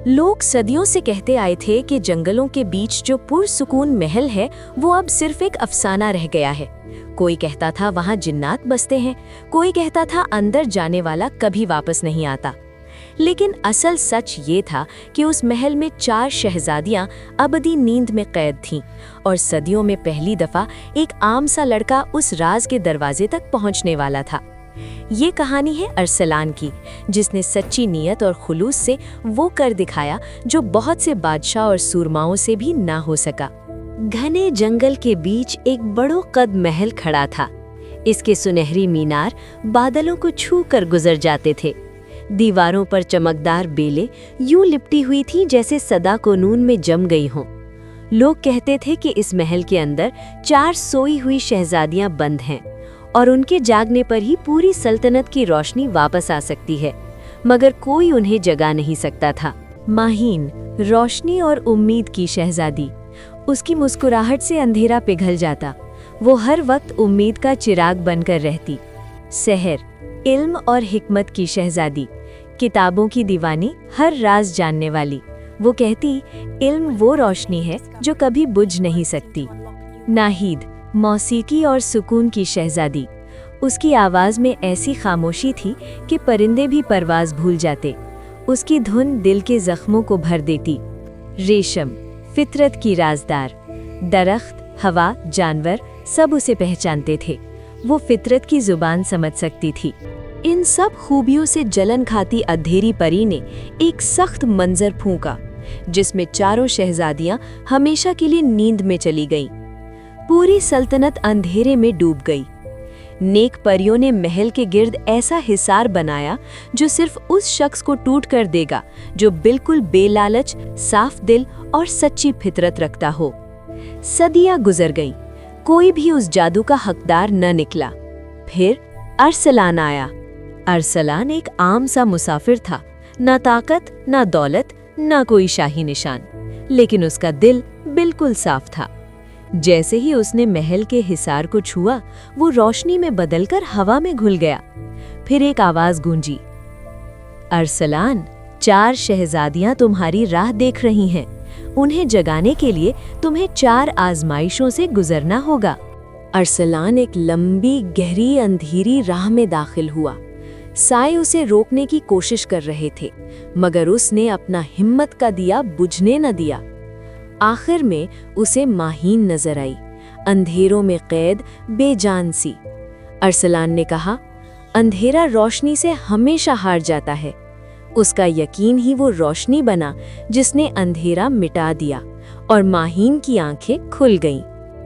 लोग सदियों से कहते आए थे कि जंगलों के बीच जो पुरसुकून महल है वो अब सिर्फ एक अफसाना रह गया है। कोई कहता था वहाँ जिन्नात बसते हैं, कोई कहता था अंदर जाने वाला कभी वापस नहीं आता। लेकिन असल सच ये था कि उस महल में 4 शहजादियां अबदी नींद में कैद थीं और सदियों में पहली दफा एक आम सा लड़का उस राज के दरवाजे तक पहुंचने वाला था। ये कहानी है अरसलान की, जिसने सच्ची नीयत और खुलूस से वो कर दिखाया जो बहुत से बादशाह और सूरमाओं से भी ना हो सका। घने जंगल के बीच एक बड़ो कद महल खड़ा था। इसके सुनहरी मीनार बादलों को छू कर गुजर जाते थे। दीवारों पर चमकदार बेलें यूं लिपटी हुई थीं जैसे सदा कोनून में जम गई हों। लोग कहते थे कि इस महल के अंदर 4 सोई हुई शहजादियां बंद हैं और उनके जागने पर ही पूरी सल्तनत की रोशनी वापस आ सकती है, मगर कोई उन्हें जगा नहीं सकता था। माहीन, रोशनी और उम्मीद की शहजादी। उसकी मुस्कुराहट से अंधेरा पिघल जाता। वो हर वक्त उम्मीद का चिराग बनकर रहती। सहर, इल्म और हिकमत की शहजादी। किताबों की दीवानी, हर राज जानने वाली। वो कहती, इल्म वो रोशनी है जो कभी बुझ नहीं सकती। नाहिद, मौसीकी और सुकून की शहजादी। उसकी आवाज़ में ऐसी खामोशी थी कि परिंदे भी परवाज़ भूल जाते। उसकी धुन दिल के जख्मों को भर देती। रेशम, फितरत की राजदार। दरख्त, हवा, जानवर सब उसे पहचानते थे। वो फितरत की जुबान समझ सकती थी। इन सब खूबियों से जलन खाती अंधेरी परी ने एक सख्त मंजर फूंका, जिसमें 4 शहजादियां हमेशा के लिए नींद में चली गईं। पूरी सल्तनत अंधेरे में डूब गई। नेक परियों ने महल के गिर्द ऐसा हिसार बनाया जो सिर्फ उस शख्स को टूट कर देगा जो बिल्कुल बेलालच, साफ दिल और सच्ची फितरत रखता हो। सदियां गुजर गईं, कोई भी उस जादू का हकदार न निकला। फिर अरसलान आया। अरसलान एक आम सा मुसाफिर था, ना ताकत, ना दौलत, ना कोई शाही निशान, लेकिन उसका दिल बिल्कुल साफ था। जैसे ही उसने महल के हिसार को छुआ, वो रोशनी में बदलकर हवा में घुल गया। फिर एक आवाज गूंजी, अरसलान, 4 शहजादियां तुम्हारी राह देख रही हैं। उन्हें जगाने के लिए तुम्हें 4 आजमाइशों से गुजरना होगा। अरसलान एक लंबी गहरी अंधेरी राह में दाखिल हुआ। साए उसे रोकने की कोशिश कर रहे थे, मगर उसने अपना हिम्मत का दिया बुझने न दिया। आखिर में उसे माहीन नजर आई, अंधेरों में कैद, बेजान सी। अरसलान ने कहा, अंधेरा रोशनी से हमेशा हार जाता है। उसका यकीन ही वो रोशनी बना जिसने अंधेरा मिटा दिया और माहीन की आंखें खुल गईं।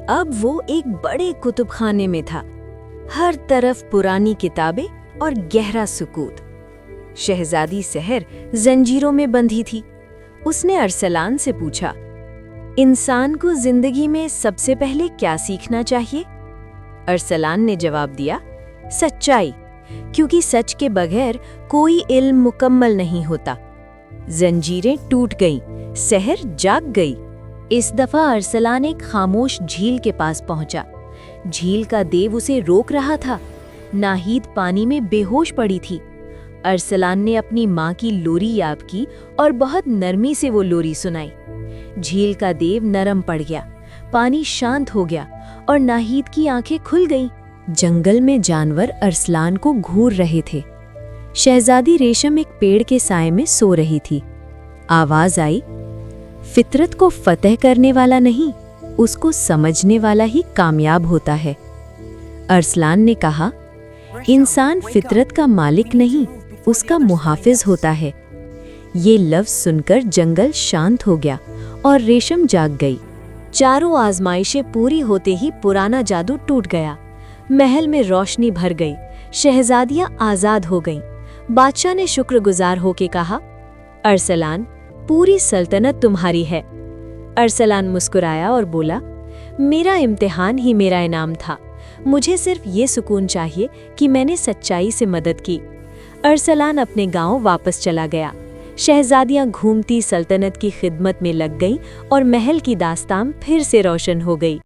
अब वो एक बड़े कुतुबखाने में था। हर तरफ पुरानी किताबें और गहरा सुकूत। शहजादी सहर जंजीरों में बंधी थी। उसने अरसलान से पूछा, इंसान को जिंदगी में सबसे पहले क्या सीखना चाहिए? अरसलान ने जवाब दिया, सच्चाई, क्योंकि सच के बगैर कोई इल्म मुकम्मल नहीं होता। जंजीरें टूट गईं, सहर जाग गई। इस दफा अरसलान एक खामोश झील के पास पहुंचा। झील का देव उसे रोक रहा था। नाहीद पानी में बेहोश पड़ी थी। अरसलान ने अपनी माँ की लोरी याद की और बहुत नरमी से वो लोरी सुनाई। झील का देव नरम पड़ गया, पानी शांत हो गया और नाहीद की आंखें खुल गईं। जंगल में जानवर अरसलान को घूर रहे थे। शहजादी रेशम एक पेड़ के साए में सो रही थी। आवाज आई, फितरत को फतेह करने वाला नहीं, उसको समझने वाला ही कामयाब होता है। अरसलान ने कहा, इंसान फितरत का मालिक नहीं, उसका मुहाफिज होता है। ये लफ्ज सुनकर जंगल शांत हो गया और रेशम जाग गई। 4 आजमाइशें पूरी होते ही पुराना जादू टूट गया। महल में रोशनी भर गई। शहजादियां आजाद हो गईं। बादशाह ने शुक्रगुजार होके कहा, अरसलान, पूरी सल्तनत तुम्हारी है। अरसलान मुस्कुराया और बोला, मेरा इम्तिहान ही मेरा इनाम था। मुझे सिर्फ ये सुकून चाहिए कि मैंने सच्चाई से मदद की। अरसलान अपने गांव वापस चला गया। शहजादियां घूमती सल्तनत की खिदमत में लग गईं और महल की दास्तान फिर से रोशन हो गई।